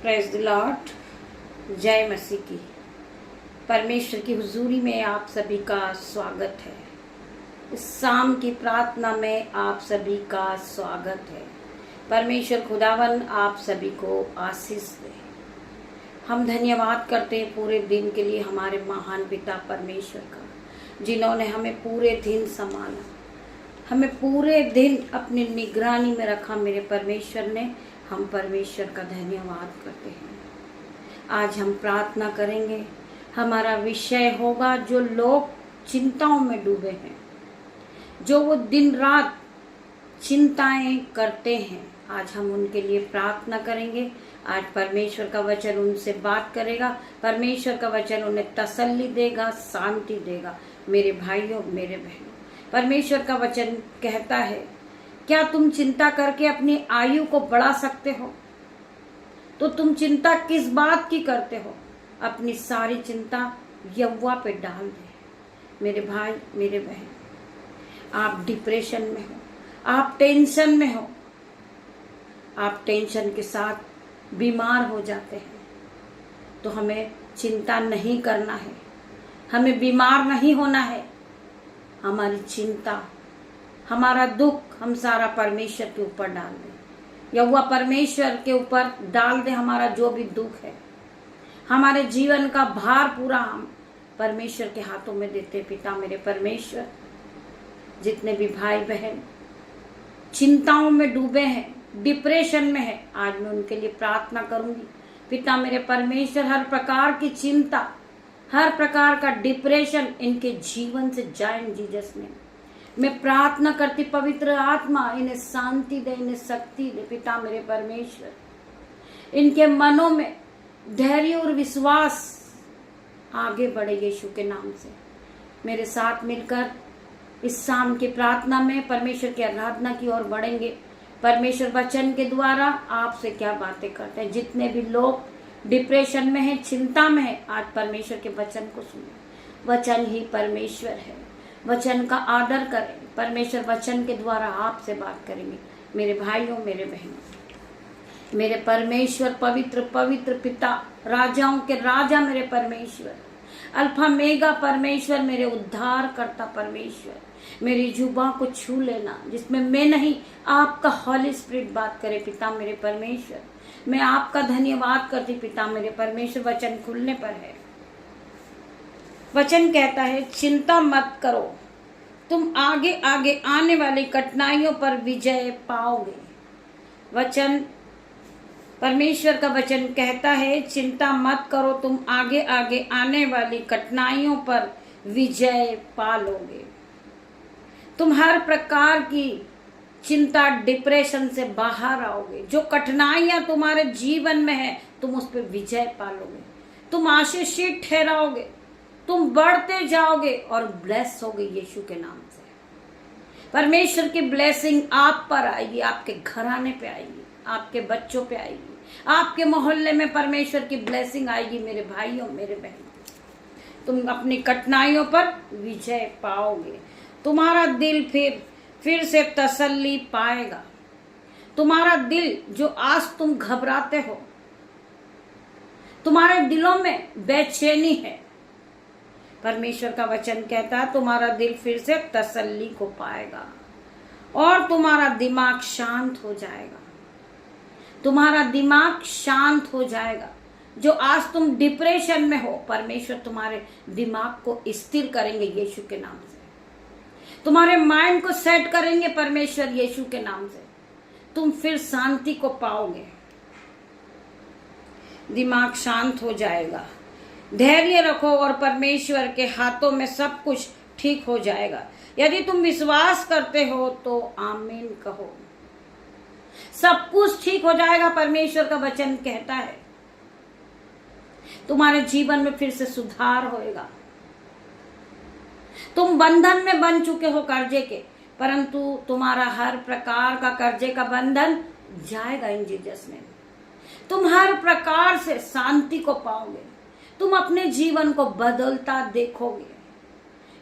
Praise the Lord. जय मसीह की। परमेश्वर की हुजूरी में आप सभी का स्वागत है। इस शाम की प्रार्थना में आप सभी का स्वागत है। परमेश्वर खुदावन आप सभी को आशीष दे। हम धन्यवाद करते हैं पूरे दिन के लिए हमारे महान पिता परमेश्वर का, जिन्होंने हमें पूरे दिन संभाला, हमें पूरे दिन अपनी निगरानी में रखा। मेरे परमेश्वर ने, हम परमेश्वर का धन्यवाद करते हैं। आज हम प्रार्थना करेंगे। हमारा विषय होगा जो लोग चिंताओं में डूबे हैं, जो वो दिन रात चिंताएं करते हैं। आज हम उनके लिए प्रार्थना करेंगे। आज परमेश्वर का वचन उनसे बात करेगा। परमेश्वर का वचन उन्हें तसल्ली देगा, शांति देगा। मेरे भाइयों, मेरे बहनों, परमेश्वर का वचन कहता है, क्या तुम चिंता करके अपनी आयु को बढ़ा सकते हो? तो तुम चिंता किस बात की करते हो? अपनी सारी चिंता यहोवा पे डाल दे। मेरे भाई, मेरे बहन, आप डिप्रेशन में हो, आप टेंशन में हो, आप टेंशन के साथ बीमार हो जाते हैं, तो हमें चिंता नहीं करना है, हमें बीमार नहीं होना है। हमारी चिंता, हमारा दुख हम सारा परमेश्वर के ऊपर डाल दें। यहोवा परमेश्वर के ऊपर डाल दे। हमारा जो भी दुख है, हमारे जीवन का भार पूरा हम परमेश्वर के हाथों में देते। पिता मेरे परमेश्वर, जितने भी भाई बहन चिंताओं में डूबे हैं, डिप्रेशन में है, आज मैं उनके लिए प्रार्थना करूंगी। पिता मेरे परमेश्वर, हर प्रकार की चिंता, हर प्रकार का डिप्रेशन इनके जीवन से जाए इन जीसस में। मैं प्रार्थना करती, पवित्र आत्मा इन्हें शांति दे, इन्हें शक्ति दे। पिता मेरे परमेश्वर, इनके मनों में धैर्य और विश्वास आगे बढ़े यीशु के नाम से। मेरे साथ मिलकर इस शाम की प्रार्थना में परमेश्वर की आराधना की ओर बढ़ेंगे। परमेश्वर वचन के द्वारा आपसे क्या बातें करते हैं। जितने भी लोग डिप्रेशन में हैं, चिंता में हैं, आज परमेश्वर के वचन को सुने। वचन ही परमेश्वर है, वचन का आदर करें। परमेश्वर वचन के द्वारा आपसे बात करेंगे। मेरे भाइयों, मेरे बहनों, मेरे परमेश्वर पवित्र पवित्र पिता, राजाओं के राजा मेरे परमेश्वर, अल्फा मेगा परमेश्वर, मेरे उद्धार करता परमेश्वर, मेरी जुबान को छू लेना जिसमें मैं नहीं, आपका हॉली स्पिरिट बात करे। पिता मेरे परमेश्वर, मैं आपका धन्यवाद करती। पिता मेरे परमेश्वर, वचन खुलने पर है। वचन कहता है, चिंता मत करो, तुम आगे आगे आने वाली कठिनाइयों पर विजय पाओगे। वचन, परमेश्वर का वचन कहता है, चिंता मत करो, तुम आगे आगे आने वाली कठिनाइयों पर विजय पालोगे। तुम हर प्रकार की चिंता, डिप्रेशन से बाहर आओगे। जो कठिनाइयां तुम्हारे जीवन में है, तुम उस पर विजय पालोगे। तुम आशीषित ठहराओगे, तुम बढ़ते जाओगे और ब्लेस होगे यीशु के नाम से। परमेश्वर की ब्लेसिंग आप पर आएगी, आपके घराने पे आएगी, आपके बच्चों पे आएगी, आपके मोहल्ले में परमेश्वर की ब्लेसिंग आएगी। मेरे भाइयों, मेरे बहनों, तुम अपनी कठिनाइयों पर विजय पाओगे। तुम्हारा दिल फिर से तसल्ली पाएगा। तुम्हारा दिल, जो आज तुम घबराते हो, तुम्हारे दिलों में बेचैनी है, परमेश्वर का वचन कहता है, तुम्हारा दिल फिर से तसल्ली को पाएगा और तुम्हारा दिमाग शांत हो जाएगा। तुम्हारा दिमाग शांत हो जाएगा। जो आज तुम डिप्रेशन में हो, परमेश्वर तुम्हारे दिमाग को स्थिर करेंगे यीशु के नाम से। तुम्हारे माइंड को सेट करेंगे परमेश्वर यीशु के नाम से। तुम फिर शांति को पाओगे, दिमाग शांत हो जाएगा। धैर्य रखो और परमेश्वर के हाथों में सब कुछ ठीक हो जाएगा। यदि तुम विश्वास करते हो तो आमीन कहो। सब कुछ ठीक हो जाएगा, परमेश्वर का वचन कहता है। तुम्हारे जीवन में फिर से सुधार होएगा। तुम बंधन में बन चुके हो कर्जे के, परंतु तुम्हारा हर प्रकार का कर्जे का बंधन जाएगा इन जीसस में। तुम हर प्रकार से शांति को पाओगे। तुम अपने जीवन को बदलता देखोगे।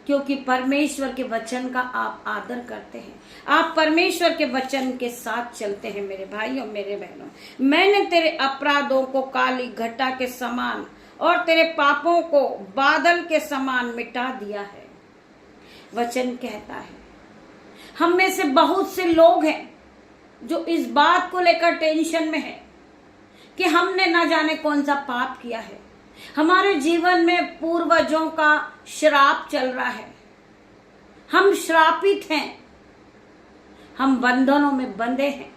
क्योंकि परमेश्वर के वचन का आप आदर करते हैं, आप परमेश्वर के वचन के साथ चलते हैं। मेरे भाइयों मेरे बहनों, मैंने तेरे अपराधों को काली घटा के समान और तेरे पापों को बादल के समान मिटा दिया है। वचन कहता है, हम में से बहुत से लोग हैं जो इस बात को लेकर टेंशन में है कि हमने ना जाने कौन सा पाप किया है, हमारे जीवन में पूर्वजों का श्राप चल रहा है, हम श्रापित हैं, हम बंधनों में बंधे हैं।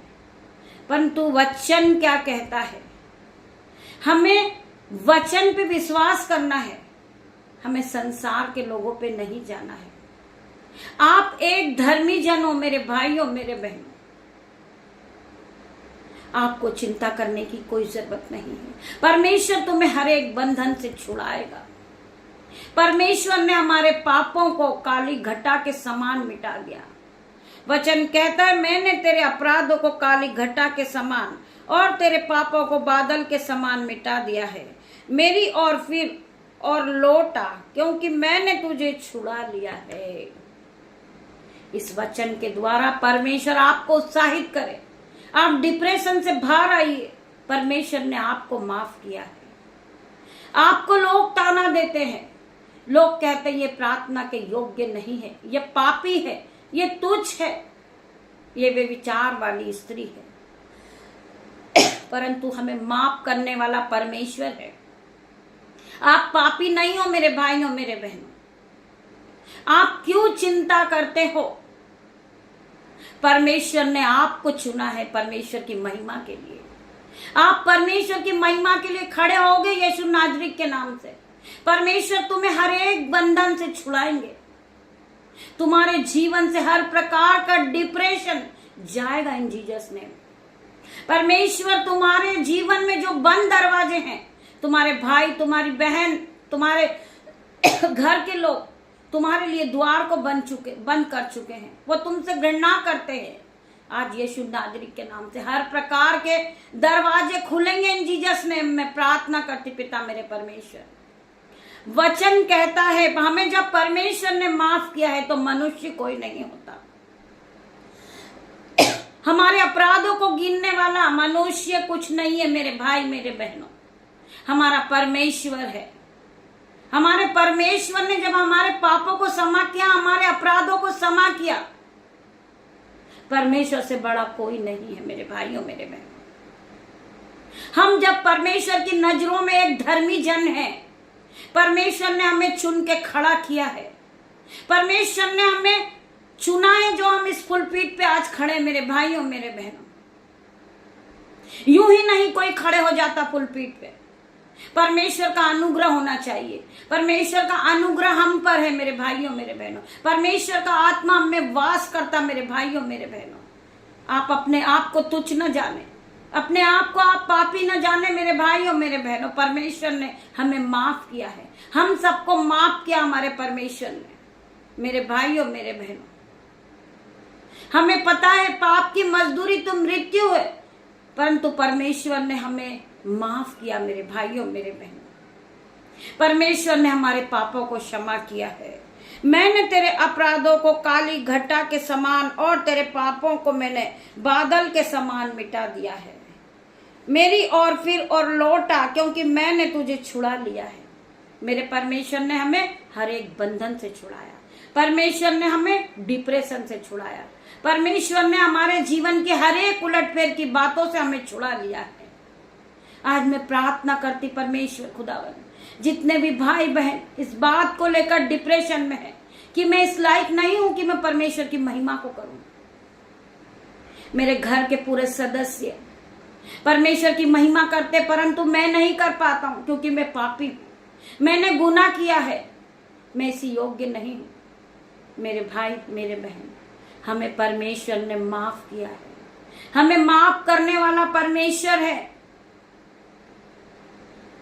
परंतु वचन क्या कहता है? हमें वचन पे विश्वास करना है, हमें संसार के लोगों पे नहीं जाना है। आप एक धर्मी जन हो मेरे भाइयों मेरे बहनों, आपको चिंता करने की कोई जरूरत नहीं है। परमेश्वर तुम्हें हर एक बंधन से छुड़ाएगा। परमेश्वर ने हमारे पापों को काली घटा के समान मिटा दिया। वचन कहता है, मैंने तेरे अपराधों को काली घटा के समान और तेरे पापों को बादल के समान मिटा दिया है। मेरी ओर फिर और लौटा, क्योंकि मैंने तुझे छुड़ा लिया है। इस वचन के द्वारा परमेश्वर आपको उत्साहित करे। आप डिप्रेशन से बाहर आइए, परमेश्वर ने आपको माफ किया है। आपको लोग ताना देते हैं, लोग कहते हैं ये प्रार्थना के योग्य नहीं है, ये पापी है, ये तुच्छ है, ये वे विचार वाली स्त्री है। परंतु हमें माफ करने वाला परमेश्वर है। आप पापी नहीं हो मेरे भाइयों मेरे बहनों। आप क्यों चिंता करते हो? परमेश्वर ने आपको चुना है परमेश्वर की महिमा के लिए। आप परमेश्वर की महिमा के लिए खड़े होगे यीशु नाजरी के नाम से। परमेश्वर तुम्हें हर एक बंधन से छुड़ाएंगे। तुम्हारे जीवन से हर प्रकार का डिप्रेशन जाएगा इन जीसस नेम। परमेश्वर तुम्हारे जीवन में जो बंद दरवाजे हैं, तुम्हारे भाई, तुम्हारी बहन, तुम्हारे घर के लोग तुम्हारे लिए द्वार को बंद कर चुके हैं, वो तुमसे घृणा करते हैं, आज यीशु नाजरी के नाम से हर प्रकार के दरवाजे खुलेंगे इन जीसस नेम में। प्रार्थना करती पिता मेरे परमेश्वर, वचन कहता है हमें जब परमेश्वर ने माफ किया है तो मनुष्य कोई नहीं होता। हमारे अपराधों को गिनने वाला मनुष्य कुछ नहीं है मेरे भाई मेरे बहनों, हमारा परमेश्वर है। हमारे परमेश्वर ने जब हमारे पापों को क्षमा किया, हमारे अपराधों को क्षमा किया, परमेश्वर से बड़ा कोई नहीं है मेरे भाइयों मेरे बहनों। हम जब परमेश्वर की नजरों में एक धर्मी जन हैं, परमेश्वर ने हमें चुन के खड़ा किया है, परमेश्वर ने हमें चुना है जो हम इस पुलपीठ पे आज खड़े मेरे भाइयों मेरे बहनों। यूं ही नहीं कोई खड़े हो जाता पुलपीठ पे, परमेश्वर का अनुग्रह होना चाहिए। परमेश्वर का अनुग्रह हम पर है मेरे भाइयों मेरे बहनों। परमेश्वर का आत्मा हम में वास करता मेरे भाइयों मेरे बहनों। आप अपने आप को तुच्छ न जाने, अपने आप को आप पापी न जाने मेरे भाइयों मेरे बहनों। परमेश्वर ने हमें माफ किया है, हम सबको माफ किया हमारे परमेश्वर ने मेरे भाइयों मेरे बहनों। हमें पता है पाप की मजदूरी तो मृत्यु है, परंतु परमेश्वर ने हमें माफ किया मेरे भाइयों मेरे बहनों। परमेश्वर ने हमारे पापों को क्षमा किया है। मैंने तेरे अपराधों को काली घटा के समान और तेरे पापों को मैंने बादल के समान मिटा दिया है। मेरी ओर फिर और लौटा, क्योंकि मैंने तुझे छुड़ा लिया है। मेरे परमेश्वर ने हमें हर एक बंधन से छुड़ाया, परमेश्वर ने हमें डिप्रेशन से छुड़ाया, परमेश्वर ने हमारे जीवन की हर एक उलटफेर की बातों से हमें छुड़ा लिया है। आज मैं प्रार्थना करती परमेश्वर खुदावन, जितने भी भाई बहन इस बात को लेकर डिप्रेशन में है कि मैं इस लायक नहीं हूं कि मैं परमेश्वर की महिमा को करूं, मेरे घर के पूरे सदस्य परमेश्वर की महिमा करते परंतु मैं नहीं कर पाता हूं क्योंकि मैं पापी हूं, मैंने गुनाह किया है, मैं इसी योग्य नहीं हूं। मेरे भाई मेरे बहन, हमें परमेश्वर ने माफ किया है, हमें माफ करने वाला परमेश्वर है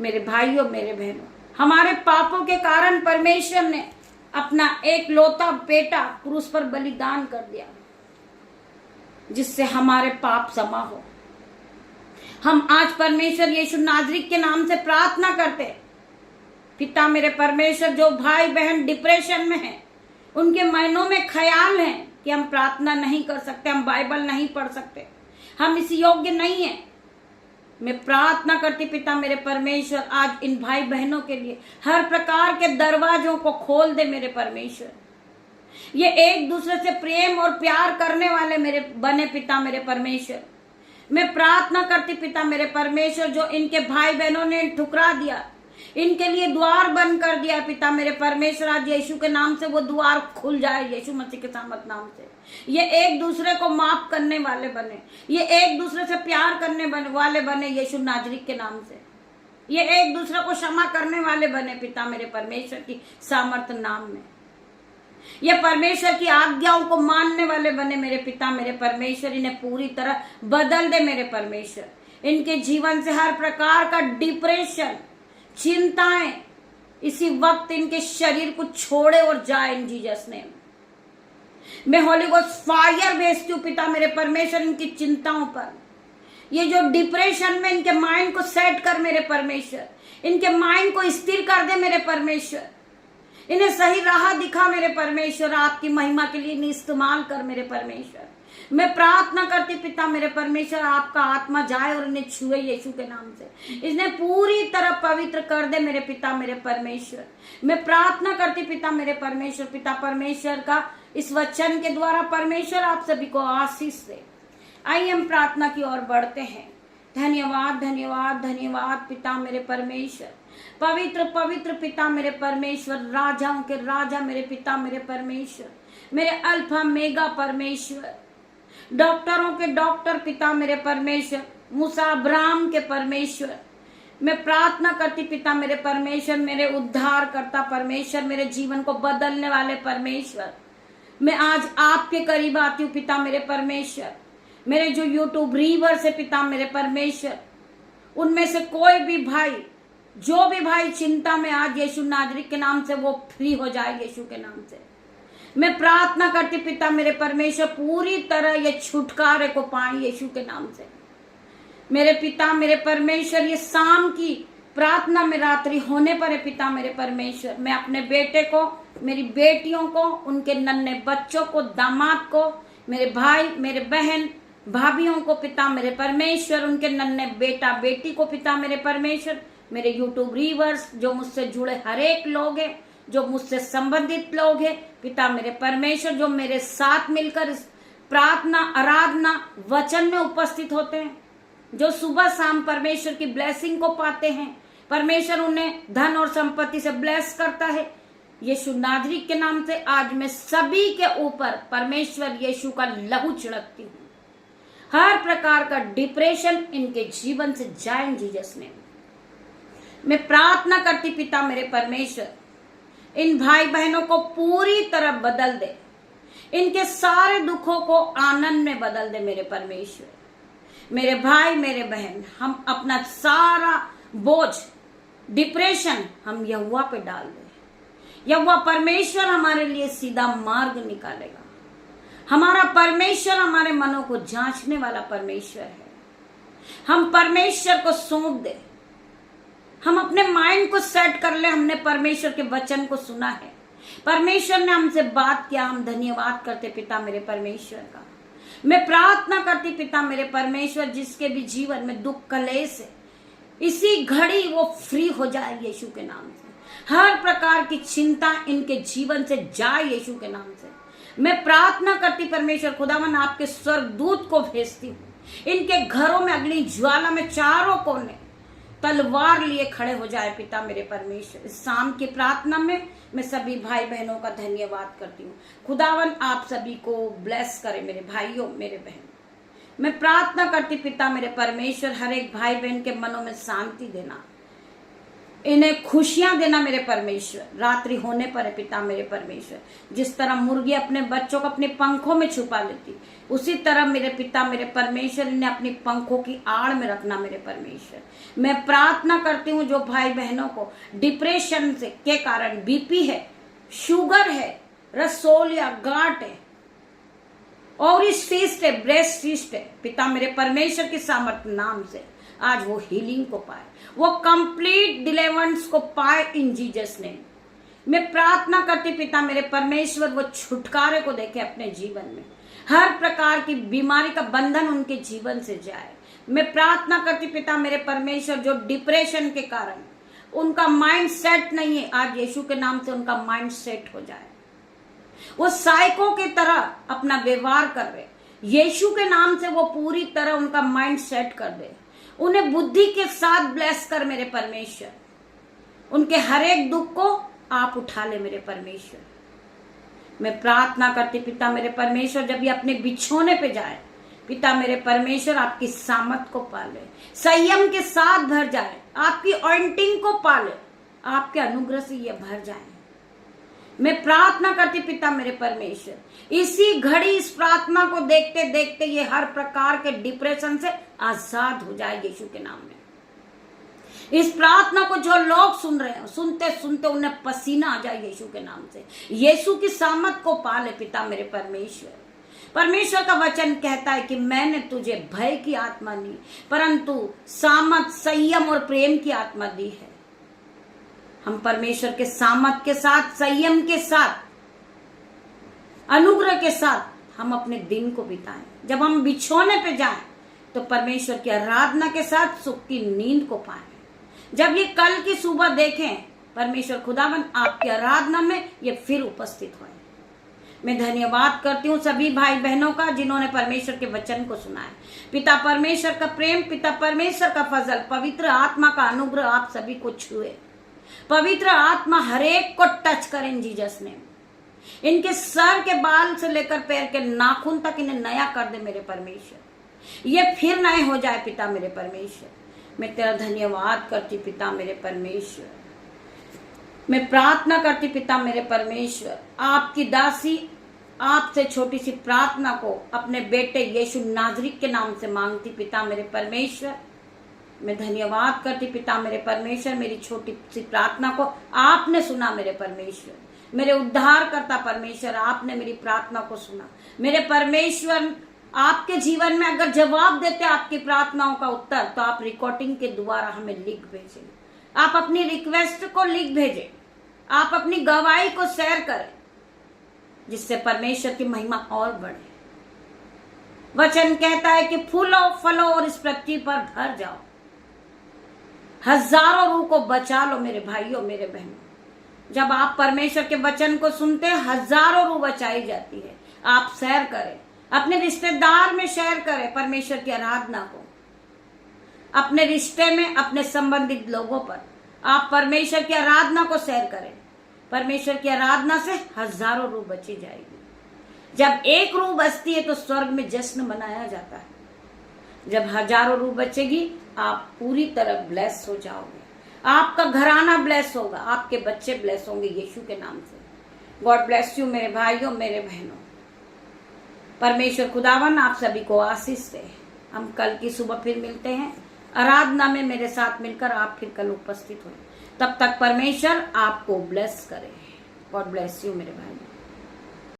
मेरे भाइयों मेरे बहनों। हमारे पापों के कारण परमेश्वर ने अपना एक लौता बेटा क्रूस पर बलिदान कर दिया, जिससे हमारे पाप क्षमा हो। हम आज परमेश्वर यीशु नाजरी के नाम से प्रार्थना करते, पिता मेरे परमेश्वर, जो भाई बहन डिप्रेशन में है, उनके मनों में ख्याल है कि हम प्रार्थना नहीं कर सकते, हम बाइबल नहीं पढ़ सकते, हम इस योग्य नहीं है। मैं प्रार्थना करती पिता मेरे परमेश्वर, आज इन भाई बहनों के लिए हर प्रकार के दरवाजों को खोल दे मेरे परमेश्वर। ये एक दूसरे से प्रेम और प्यार करने वाले मेरे बने पिता मेरे परमेश्वर। मैं प्रार्थना करती पिता मेरे परमेश्वर, जो इनके भाई बहनों ने ठुकरा दिया, इनके लिए द्वार बंद कर दिया पिता मेरे परमेश्वर, आज यीशु के नाम से वो द्वार खुल जाए, यीशु मसीह के सामत नाम से। ये एक दूसरे को माफ करने वाले बने, ये एक दूसरे से प्यार करने वाले बने यीशु नाजरी के नाम से। ये एक दूसरे को क्षमा करने वाले बने पिता मेरे परमेश्वर की सामर्थ नाम में। ये परमेश्वर की आज्ञाओं को मानने वाले बने मेरे पिता मेरे परमेश्वर। इन्हें पूरी तरह बदल दे मेरे परमेश्वर। इनके जीवन से हर प्रकार का डिप्रेशन, चिंताएं इसी वक्त इनके शरीर को छोड़े और जाए इन जीसस नेम। मैं होली गोस्ट फायर भेजती हूँ पिता मेरे परमेश्वर इनकी चिंताओं पर। ये जो डिप्रेशन में इनके माइंड को सेट कर मेरे परमेश्वर, इनके माइंड को स्थिर कर दे मेरे परमेश्वर। इन्हें सही राह दिखा मेरे परमेश्वर, आपकी महिमा के लिए इन्हें इस्तेमाल कर मेरे परमेश्वर। मैं प्रार्थना करती पिता मेरे परमेश्वर, आपका आत्मा जाए और इन्हें छुए यीशु के नाम से, इन्हें पूरी तरह पवित्र कर दे मेरे पिता मेरे परमेश्वर। मैं प्रार्थना करती पिता मेरे परमेश्वर, पिता परमेश्वर का इस वचन के द्वारा परमेश्वर आप सभी को आशीष दे। आइए हम प्रार्थना की ओर बढ़ते हैं। धन्यवाद धन्यवाद धन्यवाद पिता मेरे परमेश्वर, पवित्र पवित्र पिता मेरे परमेश्वर, राजाओं के राजा मेरे पिता मेरे परमेश्वर, मेरे अल्फा मेगा परमेश्वर, डॉक्टरों के डॉक्टर पिता मेरे परमेश्वर, मूसा अब्राहम के परमेश्वर। मैं प्रार्थना करती पिता मेरे परमेश्वर, मेरे उद्धार करता परमेश्वर, मेरे जीवन को बदलने वाले परमेश्वर। मैं आज आपके करीब आती हूँ पिता मेरे परमेश्वर। मेरे जो यूट्यूब रीवर्स है पिता मेरे परमेश्वर, उनमें से कोई भी भाई, जो भी भाई चिंता में आज यीशु नाजरीक के नाम से वो फ्री हो जाए यीशु के नाम से। मैं प्रार्थना करती पिता मेरे परमेश्वर, पूरी तरह ये छुटकारे को पाए यीशु के नाम से। मेरे पिता मेरे परमेश्वर, ये शाम की प्रार्थना में रात्रि होने पर है पिता मेरे परमेश्वर, मैं अपने बेटे को, मेरी बेटियों को, उनके नन्हे बच्चों को, दामाद को, मेरे भाई मेरे बहन भाभियों को पिता मेरे परमेश्वर, उनके नन्हे बेटा बेटी को पिता मेरे परमेश्वर, मेरे यूट्यूब रीवर्स, जो मुझसे जुड़े हर एक लोग हैं, जो मुझसे संबंधित लोग हैं पिता मेरे परमेश्वर, जो मेरे साथ मिलकर इस प्रार्थना आराधना वचन में उपस्थित होते हैं, जो सुबह शाम परमेश्वर की ब्लेसिंग को पाते हैं। परमेश्वर उन्हें धन और संपत्ति से ब्लेस करता है यीशु नाजरी के नाम से। आज मैं सभी के ऊपर परमेश्वर यीशु का लहू छिड़कती हूँ। हर प्रकार का डिप्रेशन इनके जीवन से जाए जीसस ने। मैं प्रार्थना करती पिता मेरे परमेश्वर, इन भाई बहनों को पूरी तरह बदल दे, इनके सारे दुखों को आनंद में बदल दे मेरे परमेश्वर। मेरे भाई मेरे बहन, हम अपना सारा बोझ डिप्रेशन हम यहोवा पे डाल दे। यहोवा परमेश्वर हमारे लिए सीधा मार्ग निकालेगा। हमारा परमेश्वर हमारे मनों को जांचने वाला परमेश्वर है। हम परमेश्वर को सौंप दे, हम अपने माइंड को सेट कर ले। हमने परमेश्वर के वचन को सुना है, परमेश्वर ने हमसे बात किया, हम धन्यवाद करते पिता मेरे परमेश्वर का। मैं प्रार्थना करती पिता मेरे परमेश्वर, जिसके भी जीवन में दुख कलेश है, इसी घड़ी वो फ्री हो जाए यीशु के नाम से। हर प्रकार की चिंता इनके जीवन से जाए यीशु के नाम से। मैं प्रार्थना करती परमेश्वर खुदावन, आपके स्वर्गदूत को भेजती हूँ, इनके घरों में अग्नि ज्वाला में चारों कोने तलवार लिए खड़े हो जाए पिता मेरे परमेश्वर। इस शाम की प्रार्थना में मैं सभी भाई बहनों का धन्यवाद करती हूँ। खुदावन आप सभी को ब्लेस करे मेरे भाइयों मेरे बहन। मैं प्रार्थना करती पिता मेरे परमेश्वर, हर एक भाई बहन के मनों में शांति देना, इन्हें खुशियां देना मेरे परमेश्वर। रात्रि होने पर है पिता मेरे परमेश्वर, जिस तरह मुर्गी अपने बच्चों को अपने पंखों में छुपा लेती, उसी तरह मेरे पिता मेरे परमेश्वर इन्हें अपनी पंखों की आड़ में रखना मेरे परमेश्वर। मैं प्रार्थना करती हूँ, जो भाई बहनों को डिप्रेशन से के कारण बीपी है, शुगर है, रसोल या गांठ है, और इस सिस्ट है, ब्रेस्ट सिस्ट है, पिता मेरे परमेश्वर के सामर्थ नाम से आज वो हीलिंग को पाए, वो कंप्लीट डिलीवरेंस को पाए इन जीसस नेम। मैं प्रार्थना करती पिता मेरे परमेश्वर वो छुटकारे को देखे अपने जीवन में, हर प्रकार की बीमारी का बंधन उनके जीवन से जाए। मैं प्रार्थना करती पिता मेरे परमेश्वर जो डिप्रेशन के कारण उनका माइंड सेट नहीं है, आज यीशु के नाम से उनका माइंड सेट हो जाए। वो साइको की तरह अपना व्यवहार कर रहे, यीशु के नाम से वो पूरी तरह उनका माइंड सेट कर दे। उन्हें बुद्धि के साथ ब्लेस कर मेरे परमेश्वर, उनके हर एक दुख को आप उठा ले मेरे परमेश्वर। मैं प्रार्थना करती पिता मेरे परमेश्वर जब ये अपने बिछोने पे जाए, पिता मेरे परमेश्वर आपकी सामत को पाले, संयम के साथ भर जाए, आपकी ऑइंटिंग को पाले, आपके अनुग्रह से ये भर जाए। मैं प्रार्थना करती पिता मेरे परमेश्वर, इसी घड़ी इस प्रार्थना को देखते देखते ये हर प्रकार के डिप्रेशन से आजाद हो जाए यीशु के नाम में। इस प्रार्थना को जो लोग सुन रहे हैं, सुनते सुनते उन्हें पसीना आ जाए यीशु के नाम से, यीशु की सामत को पाले पिता मेरे परमेश्वर। परमेश्वर का वचन कहता है कि मैंने तुझे भय की आत्मा नहीं परंतु सामत, संयम और प्रेम की आत्मा दी है। हम परमेश्वर के सामत के साथ, संयम के साथ, अनुग्रह के साथ हम अपने दिन को बिताएं। जब हम बिछोने पे जाएं तो परमेश्वर की आराधना के साथ सुख की नींद को पाएं। जब ये कल की सुबह देखें, परमेश्वर खुदावन आपकी आराधना में ये फिर उपस्थित होए। मैं धन्यवाद करती हूँ सभी भाई बहनों का जिन्होंने परमेश्वर के वचन को सुना है। पिता परमेश्वर का प्रेम, पिता परमेश्वर का फजल, पवित्र आत्मा का अनुग्रह आप सभी को छुए। पवित्र आत्मा हरेक को टच करें इन जीसस नेम। इनके सर के बाल से लेकर पैर के नाखून तक इन्हें नया कर दे मेरे परमेश्वर, ये फिर नए हो जाए पिता मेरे परमेश्वर। मैं तेरा धन्यवाद करती पिता मेरे परमेश्वर। मैं प्रार्थना करती पिता मेरे परमेश्वर, आपकी दासी आपसे छोटी सी प्रार्थना को अपने बेटे यीशु नाजरीत के नाम से मांगती पिता मेरे परमेश्वर। मैं धन्यवाद करती पिता मेरे परमेश्वर, मेरी छोटी सी प्रार्थना को आपने सुना मेरे परमेश्वर। मेरे उद्धार करता परमेश्वर, आपने मेरी प्रार्थना को सुना मेरे परमेश्वर। आपके जीवन में अगर जवाब देते आपकी प्रार्थनाओं का उत्तर, तो आप रिकॉर्डिंग के द्वारा हमें लिख भेजें, आप अपनी रिक्वेस्ट को लिख भेजें, आप अपनी गवाही को शेयर करें, जिससे परमेश्वर की महिमा और बढ़े। वचन कहता है कि फूलो फलो और इस पृथ्वी पर भर जाओ। हजारों रूह को बचा लो मेरे भाइयों मेरे बहनों। जब आप परमेश्वर के वचन को सुनते हैं, हजारों रूह बचाई जाती है। आप शेयर करें, अपने रिश्तेदार में शेयर करें परमेश्वर की आराधना को, अपने रिश्ते में, अपने संबंधित लोगों पर आप परमेश्वर की आराधना को शेयर करें। परमेश्वर की आराधना से हजारों रूह बची जाएगी। जब एक रूह बचती है तो स्वर्ग में जश्न मनाया जाता है। जब हजारों रूह बचेगी, आप पूरी तरह ब्लेस हो जाओगे। आपका घराना ब्लेस होगा, आपके बच्चे ब्लेस होंगे यीशु के नाम से। गॉड ब्लेस यू मेरे भाइयों मेरे बहनों। परमेश्वर खुदावन आप सभी को आशीष दे। हम कल की सुबह फिर मिलते हैं आराधना में, मेरे साथ मिलकर आप फिर कल उपस्थित हो। तब तक परमेश्वर आपको ब्लेस करे। गॉड ब्लेस यू मेरे भाई।